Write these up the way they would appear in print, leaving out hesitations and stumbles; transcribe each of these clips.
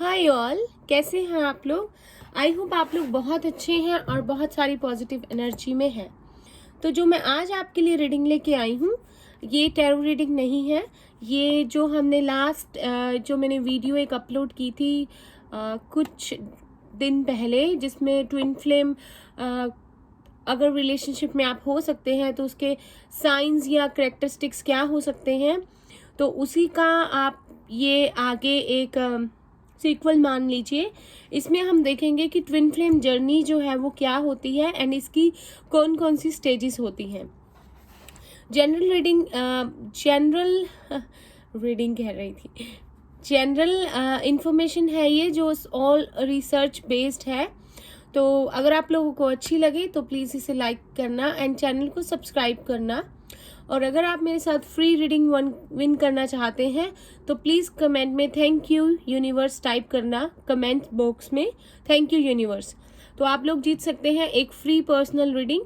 Hi all, कैसे हैं आप लोग। आई होप आप लोग बहुत अच्छे हैं और बहुत सारी पॉजिटिव एनर्जी में हैं। तो जो मैं आज आपके लिए रीडिंग लेके आई हूँ, ये टैरो रीडिंग नहीं है। ये जो हमने लास्ट जो मैंने वीडियो एक अपलोड की थी कुछ दिन पहले, जिसमें ट्विन फ्लेम अगर रिलेशनशिप में आप हो सकते हैं तो उसके साइंस या करेक्टरिस्टिक्स क्या हो सकते हैं, तो उसी का आप ये आगे एक सीक्वल मान लीजिए। इसमें हम देखेंगे कि ट्विन फ्लेम जर्नी जो है वो क्या होती है एंड इसकी कौन कौन सी स्टेजेस होती हैं। जनरल रीडिंग कह रही थी, जनरल इंफॉर्मेशन है ये, जो ऑल रिसर्च बेस्ड है। तो अगर आप लोगों को अच्छी लगे तो प्लीज़ इसे लाइक करना एंड चैनल को सब्सक्राइब करना। और अगर आप मेरे साथ फ्री रीडिंग विन करना चाहते हैं तो प्लीज़ कमेंट में थैंक यू यूनिवर्स टाइप करना, कमेंट बॉक्स में थैंक यू यूनिवर्स। तो आप लोग जीत सकते हैं एक फ्री पर्सनल रीडिंग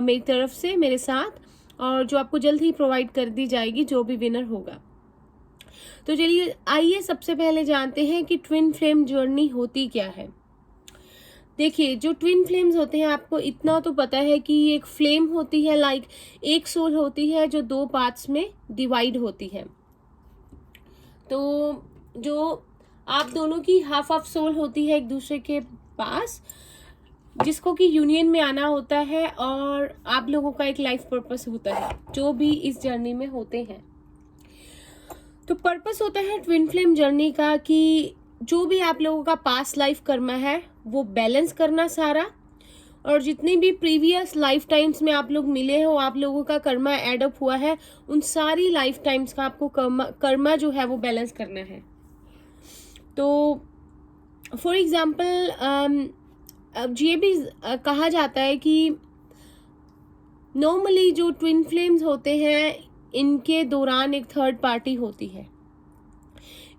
मेरी तरफ से मेरे साथ, और जो आपको जल्द ही प्रोवाइड कर दी जाएगी जो भी विनर होगा। तो चलिए आइए सबसे पहले जानते हैं कि ट्विन फ्लेम जर्नी होती क्या है। देखिए, जो ट्विन फ्लेम्स होते हैं, आपको इतना तो पता है कि एक फ्लेम होती है, लाइक एक सोल होती है जो दो पार्ट्स में डिवाइड होती है। तो जो आप दोनों की हाफ ऑफ सोल होती है एक दूसरे के पास, जिसको कि यूनियन में आना होता है, और आप लोगों का एक लाइफ पर्पस होता है जो भी इस जर्नी में होते हैं। तो पर्पस होता है ट्विन फ्लेम जर्नी का कि जो भी आप लोगों का पास्ट लाइफ कर्मा है वो बैलेंस करना सारा, और जितनी भी प्रीवियस लाइफ टाइम्स में आप लोग मिले हो, आप लोगों का कर्मा एड अप हुआ है, उन सारी लाइफ टाइम्स का आपको कर्मा जो है वो बैलेंस करना है। तो फॉर एग्जाम्पल ये भी कहा जाता है कि नॉर्मली जो ट्विन फ्लेम्स होते हैं इनके दौरान एक थर्ड पार्टी होती है।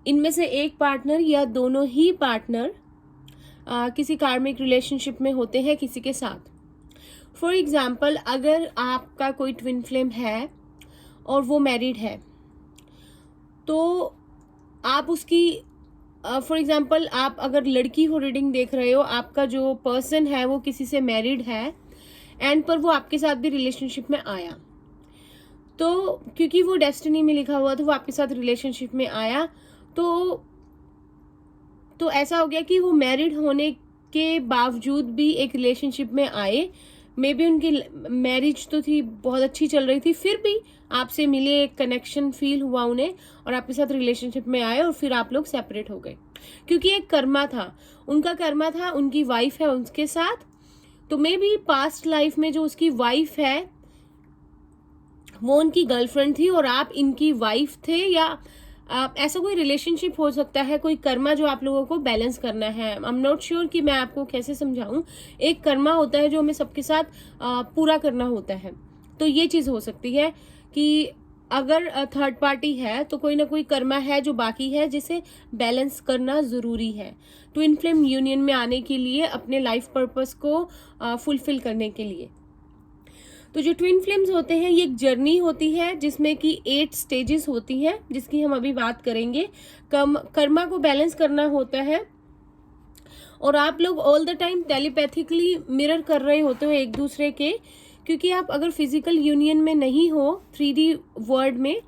इनमें से एक पार्टनर या दोनों ही पार्टनर किसी कार्मिक रिलेशनशिप में होते हैं किसी के साथ। फॉर एग्जाम्पल, अगर आपका कोई ट्विन फ्लेम है और वो मैरिड है, तो आप उसकी फॉर एग्जाम्पल, आप अगर लड़की हो रीडिंग देख रहे हो, आपका जो पर्सन है वो किसी से मैरिड है एंड पर वो आपके साथ भी रिलेशनशिप में आया, तो क्योंकि वो डेस्टिनी में लिखा हुआ था, वो आपके साथ रिलेशनशिप में आया, तो ऐसा हो गया कि वो मैरिड होने के बावजूद भी एक रिलेशनशिप में आए। मे बी उनकी मैरिज तो थी, बहुत अच्छी चल रही थी, फिर भी आपसे मिले, एक कनेक्शन फील हुआ उन्हें और आपके साथ रिलेशनशिप में आए, और फिर आप लोग सेपरेट हो गए क्योंकि एक कर्मा था, उनका कर्मा था, उनकी वाइफ है उनके साथ। तो मे बी पास्ट लाइफ में जो उसकी वाइफ है वो उनकी गर्लफ्रेंड थी और आप इनकी वाइफ थे, या ऐसा कोई रिलेशनशिप हो सकता है, कोई कर्मा जो आप लोगों को बैलेंस करना है। आई एम नॉट श्योर कि मैं आपको कैसे समझाऊं। एक कर्मा होता है जो हमें सबके साथ पूरा करना होता है। तो ये चीज़ हो सकती है कि अगर थर्ड पार्टी है तो कोई ना कोई कर्मा है जो बाकी है, जिसे बैलेंस करना ज़रूरी है ट्विन फ्लेम यूनियन में आने के लिए, अपने लाइफ पर्पस को फुलफिल करने के लिए। तो जो ट्विन फ्लेम्स होते हैं ये एक जर्नी होती है जिसमें कि 8 स्टेजेस होती हैं, जिसकी हम अभी बात करेंगे। कर्मा को बैलेंस करना होता है, और आप लोग all the time telepathically mirror कर रहे होते हो एक दूसरे के, क्योंकि आप अगर फिजिकल यूनियन में नहीं हो 3D वर्ल्ड में,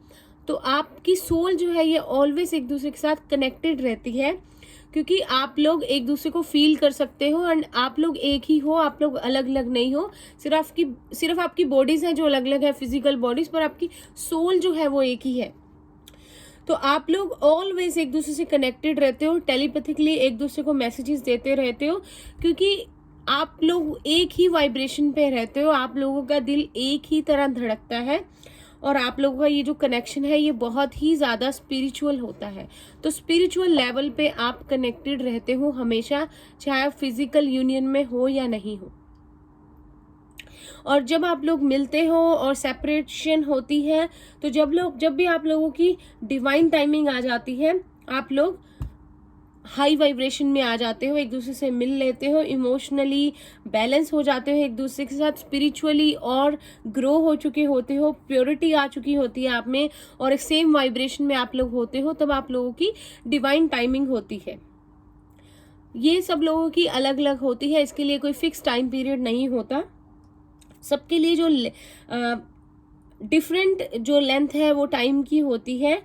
तो आपकी सोल जो है ये ऑलवेज एक दूसरे के साथ कनेक्टेड रहती है, क्योंकि आप लोग एक दूसरे को फील कर सकते हो एंड आप लोग एक ही हो, आप लोग अलग अलग नहीं हो। सिर्फ आपकी बॉडीज हैं जो अलग अलग है, फिजिकल बॉडीज, पर आपकी सोल जो है वो एक ही है। तो आप लोग ऑलवेज एक दूसरे से कनेक्टेड रहते हो, टेलीपैथिकली एक दूसरे को मैसेजेस देते रहते हो, क्योंकि आप लोग एक ही वाइब्रेशन पे रहते हो, आप लोगों का दिल एक ही तरह धड़कता है, और आप लोगों का ये जो कनेक्शन है ये बहुत ही ज़्यादा स्पिरिचुअल होता है। तो स्पिरिचुअल लेवल पे आप कनेक्टेड रहते हो हमेशा, चाहे आप फिजिकल यूनियन में हो या नहीं हो। और जब आप लोग मिलते हो और सेपरेशन होती है, तो जब भी आप लोगों की डिवाइन टाइमिंग आ जाती है, आप लोग हाई वाइब्रेशन में आ जाते हो, एक दूसरे से मिल लेते हो, इमोशनली बैलेंस हो जाते हो एक दूसरे के साथ, स्पिरिचुअली और ग्रो हो चुके होते हो, प्योरिटी आ चुकी होती है आप में, और एक सेम वाइब्रेशन में आप लोग होते हो, तब आप लोगों की डिवाइन टाइमिंग होती है। ये सब लोगों की अलग अलग होती है, इसके लिए कोई फिक्स टाइम पीरियड नहीं होता। सबके लिए जो डिफरेंट जो लेंथ है वो टाइम की होती है।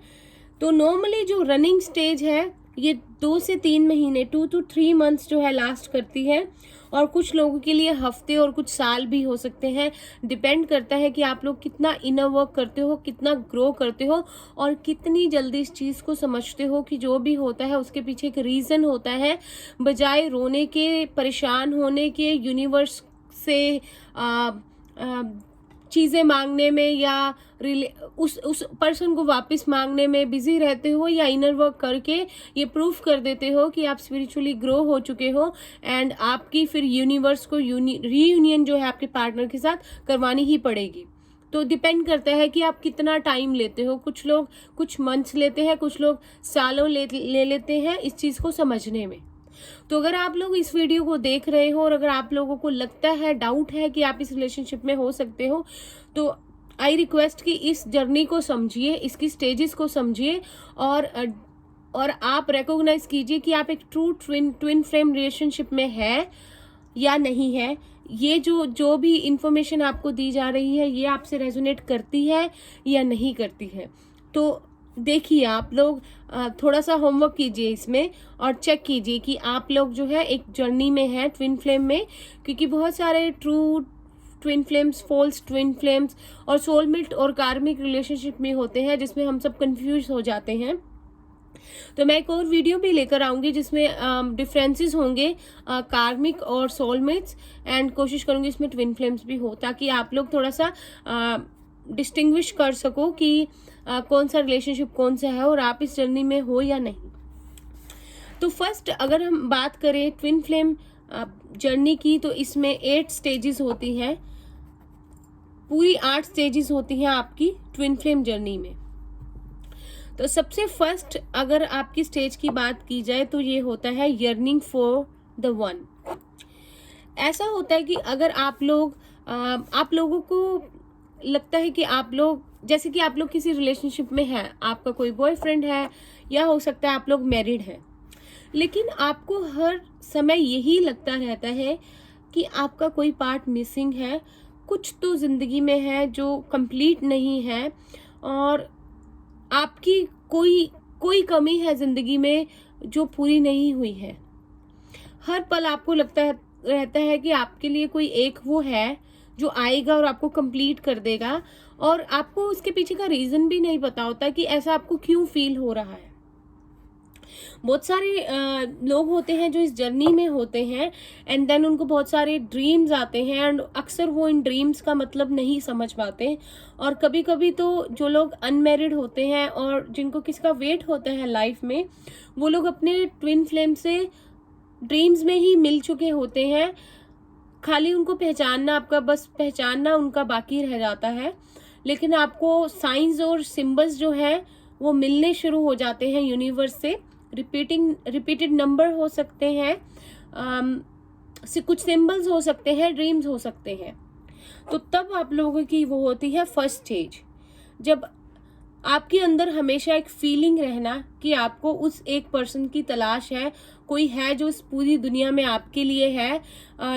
तो नॉर्मली जो रनिंग स्टेज है ये 2 से 3 महीने 2 to 3 मंथ्स जो है लास्ट करती है, और कुछ लोगों के लिए हफ्ते और कुछ साल भी हो सकते हैं। डिपेंड करता है कि आप लोग कितना इनर वर्क करते हो, कितना ग्रो करते हो, और कितनी जल्दी इस चीज़ को समझते हो कि जो भी होता है उसके पीछे एक रीज़न होता है। बजाय रोने के, परेशान होने के, यूनिवर्स से चीज़ें मांगने में या उस पर्सन को वापस मांगने में बिजी रहते हो, या इनर वर्क करके ये प्रूफ कर देते हो कि आप स्पिरिचुअली ग्रो हो चुके हो, एंड आपकी फिर यूनिवर्स को रीयूनियन जो है आपके पार्टनर के साथ करवानी ही पड़ेगी। तो डिपेंड करता है कि आप कितना टाइम लेते हो। कुछ लोग कुछ मंथ्स लेते हैं, कुछ लोग सालों ले लेते हैं इस चीज़ को समझने में। तो अगर आप लोग इस वीडियो को देख रहे हो और अगर आप लोगों को लगता है, डाउट है कि आप इस रिलेशनशिप में हो सकते हो, तो आई रिक्वेस्ट कि इस जर्नी को समझिए, इसकी स्टेजेस को समझिए, और आप रिकॉग्नाइज कीजिए कि आप एक ट्रू ट्विन फ्लेम रिलेशनशिप में है या नहीं है। ये जो भी इंफॉर्मेशन आपको दी जा रही है ये आपसे रेजोनेट करती है या नहीं करती है। तो देखिए, आप लोग थोड़ा सा होमवर्क कीजिए इसमें, और चेक कीजिए कि आप लोग जो है एक जर्नी में है ट्विन फ्लेम में, क्योंकि बहुत सारे true twin flames, false twin flames और सोलमेट और कार्मिक रिलेशनशिप में होते हैं, जिसमें हम सब कंफ्यूज हो जाते हैं। तो मैं एक और वीडियो भी लेकर आऊंगी जिसमें डिफरेंसेस होंगे कार्मिक और सोलमेट्स, एंड कोशिश करूंगी इसमें ट्विन फ्लेम्स भी हो, ताकि आप लोग थोड़ा सा डिस्टिंग्विश कर सको कि कौन सा रिलेशनशिप कौन सा है और आप इस जर्नी में हो या नहीं। तो फर्स्ट अगर हम बात करें ट्विन फ्लेम जर्नी की, तो इसमें 8 स्टेजेस होती हैं, पूरी 8 स्टेजेस होती हैं आपकी ट्विन फ्लेम जर्नी में। तो सबसे फर्स्ट अगर आपकी स्टेज की बात की जाए तो ये होता है यर्निंग फॉर द वन। ऐसा होता है कि अगर आप लोगों को लगता है कि आप लोग, जैसे कि आप लोग किसी रिलेशनशिप में हैं, आपका कोई बॉयफ्रेंड है या हो सकता है आप लोग मैरिड हैं, लेकिन आपको हर समय यही लगता रहता है कि आपका कोई पार्ट मिसिंग है, कुछ तो जिंदगी में है जो कंप्लीट नहीं है, और आपकी कोई कमी है जिंदगी में जो पूरी नहीं हुई है। हर पल आपको रहता है कि आपके लिए कोई एक वो है जो आएगा और आपको कंप्लीट कर देगा, और आपको उसके पीछे का रीजन भी नहीं पता होता कि ऐसा आपको क्यों फील हो रहा है। बहुत सारे लोग होते हैं जो इस जर्नी में होते हैं, एंड देन उनको बहुत सारे ड्रीम्स आते हैं, एंड अक्सर वो इन ड्रीम्स का मतलब नहीं समझ पाते। और कभी कभी तो जो लोग अनमैरिड होते हैं और जिनको किसका वेट होता है लाइफ में, वो लोग अपने ट्विन फ्लेम से ड्रीम्स में ही मिल चुके होते हैं, खाली उनको पहचानना उनका बाकी रह जाता है। लेकिन आपको साइंस और सिंबल्स जो है वो मिलने शुरू हो जाते हैं यूनिवर्स से। रिपीटेड नंबर हो सकते हैं, कुछ सिंबल्स हो सकते हैं, ड्रीम्स हो सकते हैं। तो तब आप लोगों की वो होती है फर्स्ट स्टेज, जब आपके अंदर हमेशा एक फीलिंग रहना कि आपको उस एक पर्सन की तलाश है, कोई है जो इस पूरी दुनिया में आपके लिए है,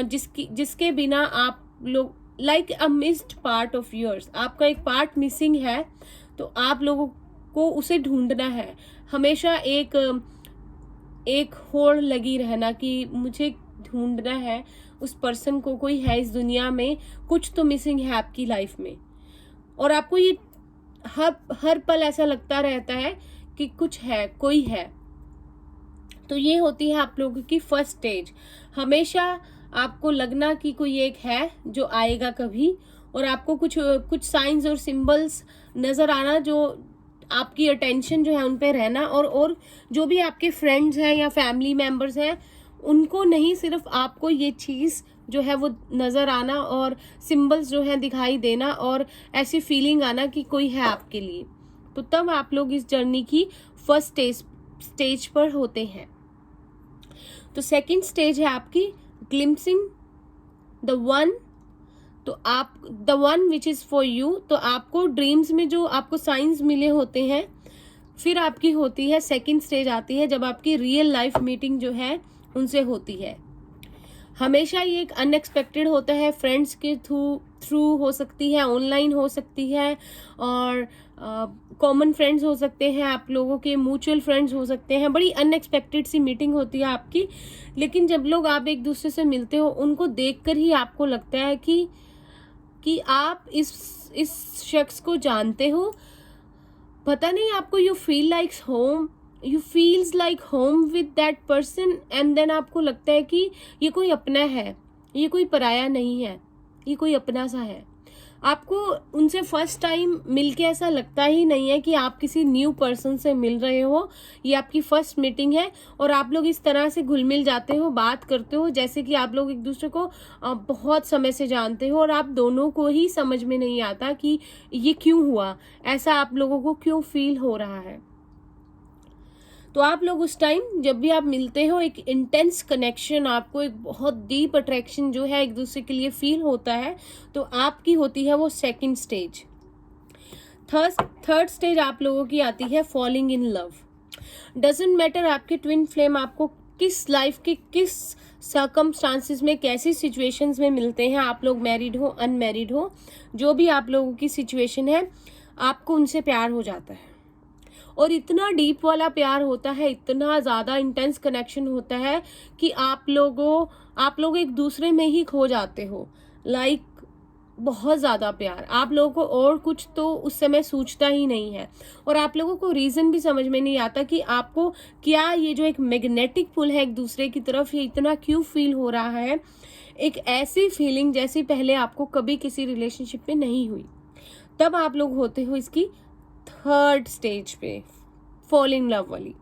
जिसके बिना आप लोग like a missed part of yours, आपका एक पार्ट मिसिंग है, तो आप लोगों को उसे ढूंढना है। हमेशा एक होड़ लगी रहना कि मुझे ढूंढना है उस पर्सन को, कोई है इस दुनिया में, कुछ तो मिसिंग है आपकी लाइफ में, और आपको ये हर पल ऐसा लगता रहता है कि कुछ है, कोई है। तो ये होती है आप लोगों की फर्स्ट स्टेज। हमेशा आपको लगना कि कोई एक है जो आएगा कभी, और आपको कुछ साइंस और सिंबल्स नजर आना, जो आपकी अटेंशन जो है उन पे रहना, और जो भी आपके फ्रेंड्स हैं या फैमिली मेंबर्स हैं उनको नहीं, सिर्फ आपको ये चीज जो है वो नजर आना और सिंबल्स जो है दिखाई देना, और ऐसी फीलिंग आना कि कोई है आपके लिए। तो तब आप लोग इस जर्नी की फर्स्ट स्टेज पर होते हैं। तो सेकंड स्टेज है आपकी ग्लिम्पसिंग द वन। तो आप the one which is for you, तो आपको ड्रीम्स में जो आपको साइंस मिले होते हैं, फिर आपकी होती है सेकंड स्टेज आती है जब आपकी रियल लाइफ मीटिंग जो है उनसे होती है। हमेशा ये एक अनएक्सपेक्टेड होता है, फ्रेंड्स के थ्रू हो सकती है, ऑनलाइन हो सकती है, और कॉमन फ्रेंड्स हो सकते हैं, आप लोगों के म्यूचुअल फ्रेंड्स हो सकते हैं। बड़ी अनएक्सपेक्टेड सी मीटिंग होती है आपकी, लेकिन जब लोग आप एक दूसरे से मिलते हो, उनको देखकर ही आपको लगता है कि आप इस शख्स को जानते हो। पता नहीं, आपको you feel like home with that person, and then आपको लगता है कि ये कोई अपना है, ये कोई पराया नहीं है, ये कोई अपना सा है। आपको उनसे फर्स्ट टाइम मिलके ऐसा लगता ही नहीं है कि आप किसी न्यू पर्सन से मिल रहे हो, ये आपकी फर्स्ट मीटिंग है, और आप लोग इस तरह से घुल मिल जाते हो, बात करते हो जैसे कि आप लोग एक दूसरे को बहुत समय से जानते हो, और आप दोनों को ही समझ में नहीं आता कि ये क्यों हुआ, ऐसा आप लोगों को क्यों फील हो रहा है। तो आप लोग उस टाइम जब भी आप मिलते हो, एक इंटेंस कनेक्शन, आपको एक बहुत डीप अट्रैक्शन जो है एक दूसरे के लिए फील होता है, तो आपकी होती है वो सेकंड स्टेज। थर्ड स्टेज आप लोगों की आती है falling in love. Doesn't matter आपके ट्विन फ्लेम आपको किस लाइफ के किस सर्कमस्टांसिस में, कैसी सिचुएशंस में मिलते हैं, आप लोग मैरिड हो अनमैरिड हो, जो भी आप लोगों की सिचुएशन है, आपको उनसे प्यार हो जाता है, और इतना डीप वाला प्यार होता है, इतना ज़्यादा इंटेंस कनेक्शन होता है कि आप लोग एक दूसरे में ही खो जाते हो। लाइक बहुत ज़्यादा प्यार, आप लोगों को और कुछ तो उस समय सूझता ही नहीं है, और आप लोगों को रीज़न भी समझ में नहीं आता कि आपको क्या ये जो एक मैग्नेटिक पुल है एक दूसरे की तरफ, ये इतना क्यों फील हो रहा है। एक ऐसी फीलिंग जैसी पहले आपको कभी किसी रिलेशनशिप में नहीं हुई। तब आप लोग होते हो इसकी थर्ड स्टेज पे, फॉल इन लव वाली।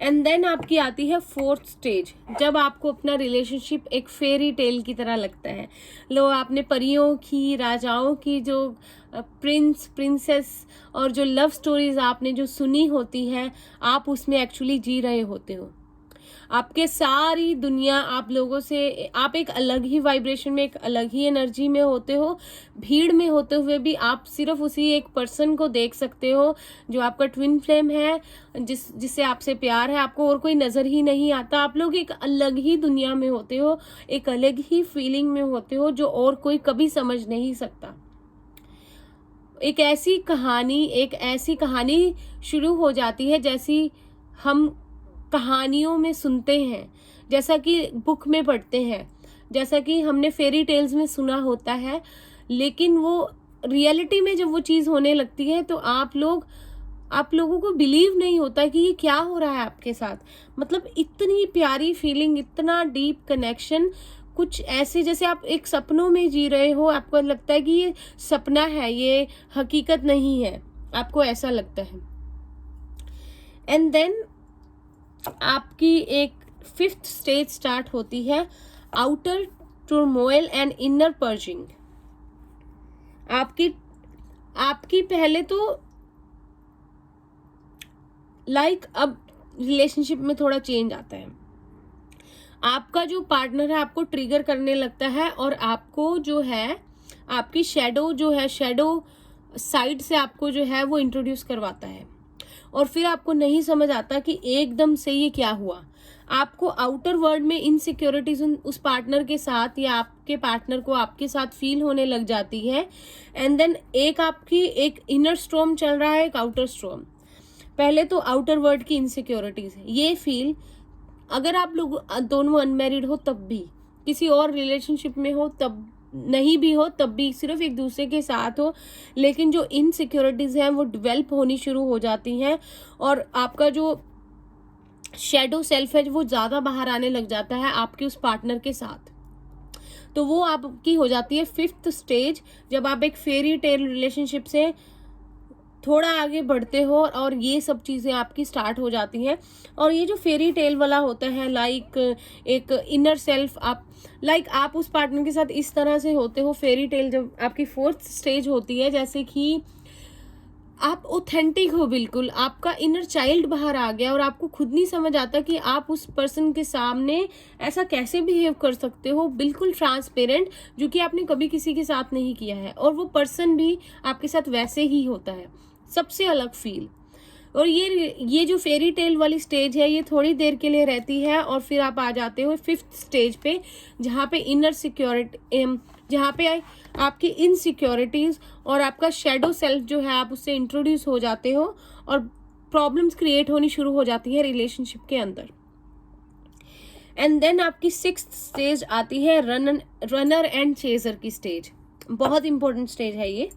एंड देन आपकी आती है फोर्थ स्टेज, जब आपको अपना रिलेशनशिप एक फेरी टेल की तरह लगता है। लो, आपने परियों की, राजाओं की जो प्रिंस प्रिंसेस और जो लव स्टोरीज आपने जो सुनी होती है, आप उसमें एक्चुअली जी रहे होते हो। आपके सारी दुनिया आप लोगों से, आप एक अलग ही वाइब्रेशन में, एक अलग ही एनर्जी में होते हो। भीड़ में होते हुए भी आप सिर्फ उसी एक पर्सन को देख सकते हो जो आपका ट्विन फ्लेम है, जिससे आपसे प्यार है। आपको और कोई नजर ही नहीं आता। आप लोग एक अलग ही दुनिया में होते हो, एक अलग ही फीलिंग में होते हो जो और कोई कभी समझ नहीं सकता। एक ऐसी कहानी शुरू हो जाती है जैसी हम कहानियों में सुनते हैं, जैसा कि बुक में पढ़ते हैं, जैसा कि हमने फेरी टेल्स में सुना होता है। लेकिन वो रियलिटी में जब वो चीज़ होने लगती है तो आप लोगों को बिलीव नहीं होता कि ये क्या हो रहा है आपके साथ। मतलब इतनी प्यारी फीलिंग, इतना डीप कनेक्शन, कुछ ऐसे जैसे आप एक सपनों में जी रहे हो। आपको लगता है कि ये सपना है, ये हकीकत नहीं है, आपको ऐसा लगता है। एंड देन आपकी एक फिफ्थ स्टेज स्टार्ट होती है, outer turmoil and inner purging. आपकी पहले तो अब रिलेशनशिप में थोड़ा चेंज आता है। आपका जो पार्टनर है आपको ट्रिगर करने लगता है, और आपको जो है आपकी शैडो साइड से आपको जो है वो इंट्रोड्यूस करवाता है, और फिर आपको नहीं समझ आता कि एकदम से ये क्या हुआ। आपको आउटर वर्ल्ड में इनसिक्योरिटीज उस पार्टनर के साथ या आपके पार्टनर को आपके साथ फील होने लग जाती है। एंड देन एक इनर स्टॉर्म चल रहा है, एक आउटर स्टॉर्म। पहले तो आउटर वर्ल्ड की इनसिक्योरिटीज है, ये फील अगर आप लोग दोनों अनमैरिड हो तब भी, किसी और रिलेशनशिप में हो तब नहीं भी हो तब भी, सिर्फ एक दूसरे के साथ हो, लेकिन जो इनसिक्योरिटीज हैं वो डेवलप होनी शुरू हो जाती हैं, और आपका जो शैडो सेल्फ है वो ज्यादा बाहर आने लग जाता है आपके उस पार्टनर के साथ। तो वो आपकी हो जाती है फिफ्थ स्टेज, जब आप एक फेरी टेल रिलेशनशिप से थोड़ा आगे बढ़ते हो और ये सब चीज़ें आपकी स्टार्ट हो जाती हैं। और ये जो फेरी टेल वाला होता है, एक इनर सेल्फ, आप उस पार्टनर के साथ इस तरह से होते हो। फेरी टेल जब आपकी फोर्थ स्टेज होती है, जैसे कि आप ऑथेंटिक हो बिल्कुल, आपका इनर चाइल्ड बाहर आ गया, और आपको खुद नहीं समझ आता कि आप उस पर्सन के सामने ऐसा कैसे बिहेव कर सकते हो, बिल्कुल ट्रांसपेरेंट, जो कि आपने कभी किसी के साथ नहीं किया है, और वो पर्सन भी आपके साथ वैसे ही होता है, सबसे अलग फील। और ये जो फेरी टेल वाली स्टेज है ये थोड़ी देर के लिए रहती है, और फिर आप आ जाते हो 5th स्टेज पे, जहाँ पे इनर सिक्योरिटी, जहाँ पे आपकी इनसिक्योरिटीज और आपका शेडो सेल्फ जो है आप उससे इंट्रोड्यूस हो जाते हो, और प्रॉब्लम्स क्रिएट होनी शुरू हो जाती है रिलेशनशिप के अंदर। एंड देन आपकी 6th स्टेज आती है रनर एंड चेजर की स्टेज। बहुत इंपॉर्टेंट स्टेज है ये।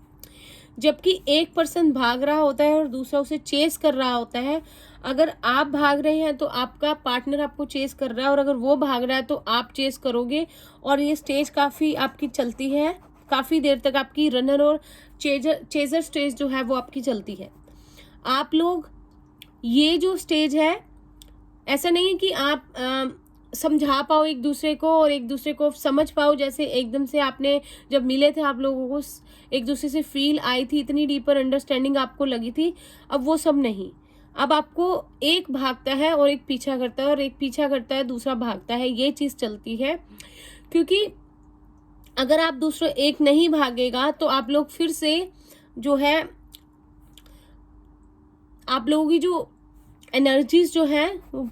जबकि एक पर्सन भाग रहा होता है और दूसरा उसे चेस कर रहा होता है। अगर आप भाग रहे हैं तो आपका पार्टनर आपको चेस कर रहा है, और अगर वो भाग रहा है तो आप चेस करोगे। और ये स्टेज काफ़ी आपकी चलती है, काफ़ी देर तक आपकी रनर और चेजर स्टेज जो है वो आपकी चलती है। आप लोग ये जो स्टेज है, ऐसा नहीं है कि आप समझा पाओ एक दूसरे को और एक दूसरे को समझ पाओ, जैसे एकदम से आपने जब मिले थे आप लोगों को एक दूसरे से फील आई थी, इतनी डीपर अंडरस्टैंडिंग आपको लगी थी। अब वो सब नहीं। अब आपको एक भागता है और एक पीछा करता है, और एक पीछा करता है दूसरा भागता है, ये चीज़ चलती है। क्योंकि अगर आप दूसरा एक नहीं भागेगा तो आप लोग फिर से जो है, आप लोगों की जो एनर्जीज जो है वो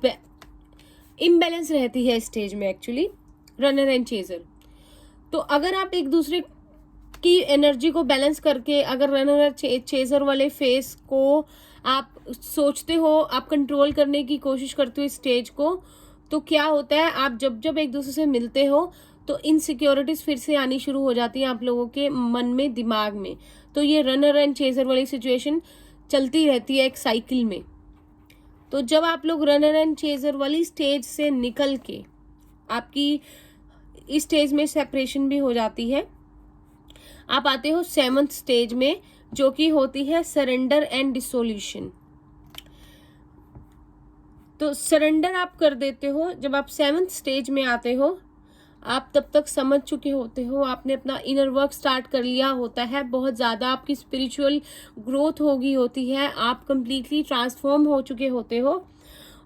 इम्बैलेंस रहती है स्टेज में एक्चुअली, रनर एंड चेजर। तो अगर आप एक दूसरे की एनर्जी को बैलेंस करके अगर रनर और चेजर वाले फेस को आप सोचते हो, आप कंट्रोल करने की कोशिश करते हो इस स्टेज को, तो क्या होता है, आप जब जब एक दूसरे से मिलते हो तो इनसिक्योरिटीज फिर से आनी शुरू हो जाती हैं आप लोगों के मन में, दिमाग में। तो ये रनर एंड चेजर वाली सिचुएशन चलती रहती है एक साइकिल में। तो जब आप लोग रनर एंड चेजर वाली स्टेज से निकल के आपकी इस स्टेज में सेपरेशन भी हो जाती है, आप आते हो 7th स्टेज में, जो कि होती है सरेंडर एंड डिसोल्यूशन। तो सरेंडर आप कर देते हो जब आप 7th स्टेज में आते हो। आप तब तक समझ चुके होते हो, आपने अपना इनर वर्क स्टार्ट कर लिया होता है, बहुत ज़्यादा आपकी स्पिरिचुअल ग्रोथ हो गई होती है, आप कंप्लीटली ट्रांसफॉर्म हो चुके होते हो।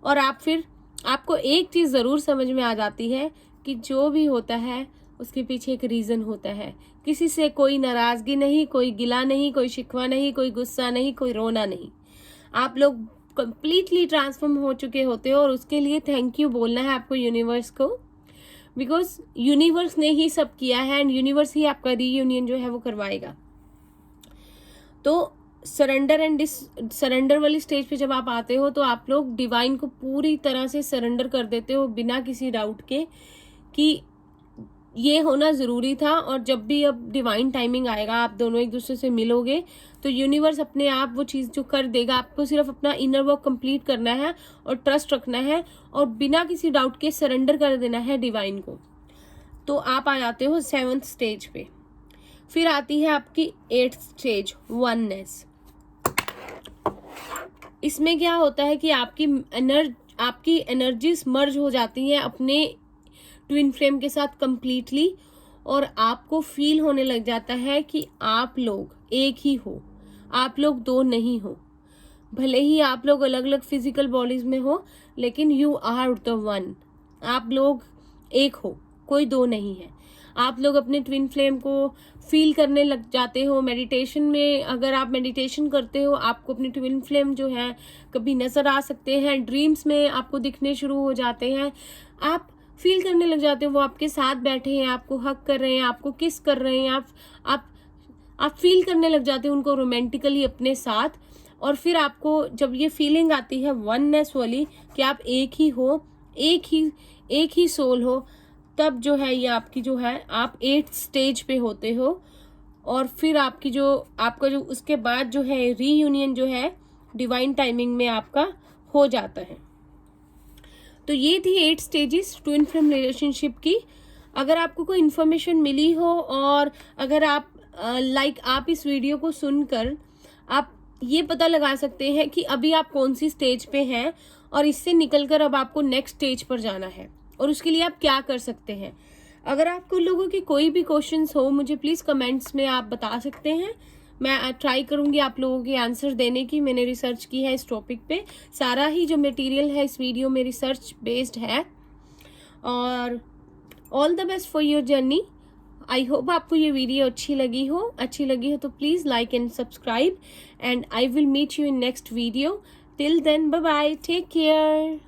और आप फिर आपको एक चीज़ ज़रूर समझ में आ जाती है कि जो भी होता है उसके पीछे एक रीज़न होता है। किसी से कोई नाराज़गी नहीं, कोई गिला नहीं, कोई शिकवा नहीं, कोई गुस्सा नहीं, कोई रोना नहीं। आप लोग कंप्लीटली ट्रांसफॉर्म हो चुके होते हो, और उसके लिए थैंक यू बोलना है आपको यूनिवर्स को, बिकॉज यूनिवर्स ने ही सब किया है, एंड यूनिवर्स ही आपका रीयूनियन जो है वो करवाएगा। तो सरेंडर वाली स्टेज पे जब आप आते हो तो आप लोग डिवाइन को पूरी तरह से सरेंडर कर देते हो, बिना किसी डाउट के कि ये होना ज़रूरी था। और जब भी अब डिवाइन टाइमिंग आएगा, आप दोनों एक दूसरे से मिलोगे, तो यूनिवर्स अपने आप वो चीज़ जो कर देगा। आपको सिर्फ अपना इनर वर्क कंप्लीट करना है और ट्रस्ट रखना है, और बिना किसी डाउट के सरेंडर कर देना है डिवाइन को। तो आप आ जाते हो 7th स्टेज पे। फिर आती है आपकी 8th स्टेज, वननेस। इसमें क्या होता है कि आपकी एनर्जीज मर्ज हो जाती हैं अपने ट्विन फ्लेम के साथ कंप्लीटली, और आपको फील होने लग जाता है कि आप लोग एक ही हो, आप लोग दो नहीं हो। भले ही आप लोग अलग अलग फिजिकल बॉडीज में हो, लेकिन यू आर द वन। आप लोग एक हो, कोई दो नहीं है। आप लोग अपने ट्विन फ्लेम को फील करने लग जाते हो। मेडिटेशन में अगर आप मेडिटेशन करते हो, आपको अपने ट्विन फ्लेम जो है कभी नजर आ सकते हैं, ड्रीम्स में आपको दिखने शुरू हो जाते हैं। आप फील करने लग जाते हो वो आपके साथ बैठे हैं, आपको हक कर रहे हैं, आपको किस कर रहे हैं। आप फील करने लग जाते हो उनको रोमांटिकली अपने साथ। और फिर आपको जब ये फीलिंग आती है वननेस वाली कि आप एक ही हो, एक ही सोल हो, तब जो है ये आपकी जो है आप 8th स्टेज पे होते हो। और फिर आपका जो उसके बाद जो है रीयूनियन जो है डिवाइन टाइमिंग में आपका हो जाता है। तो ये थी 8 स्टेजेस ट्विन फ्लेम रिलेशनशिप की। अगर आपको कोई इन्फॉर्मेशन मिली हो, और अगर आप आप इस वीडियो को सुनकर आप ये पता लगा सकते हैं कि अभी आप कौन सी स्टेज पे हैं, और इससे निकलकर अब आपको नेक्स्ट स्टेज पर जाना है, और उसके लिए आप क्या कर सकते हैं। अगर आपको लोगों के कोई भी क्वेश्चंस हो, मुझे प्लीज़ कमेंट्स में आप बता सकते हैं। मैं ट्राई करूंगी आप लोगों के आंसर देने की। मैंने रिसर्च की है इस टॉपिक पे, सारा ही जो मटेरियल है इस वीडियो में रिसर्च बेस्ड है। और all the best for your journey. I hope आपको ये वीडियो अच्छी लगी हो तो please like and subscribe, and I will meet you in next video. Till then bye bye, take care.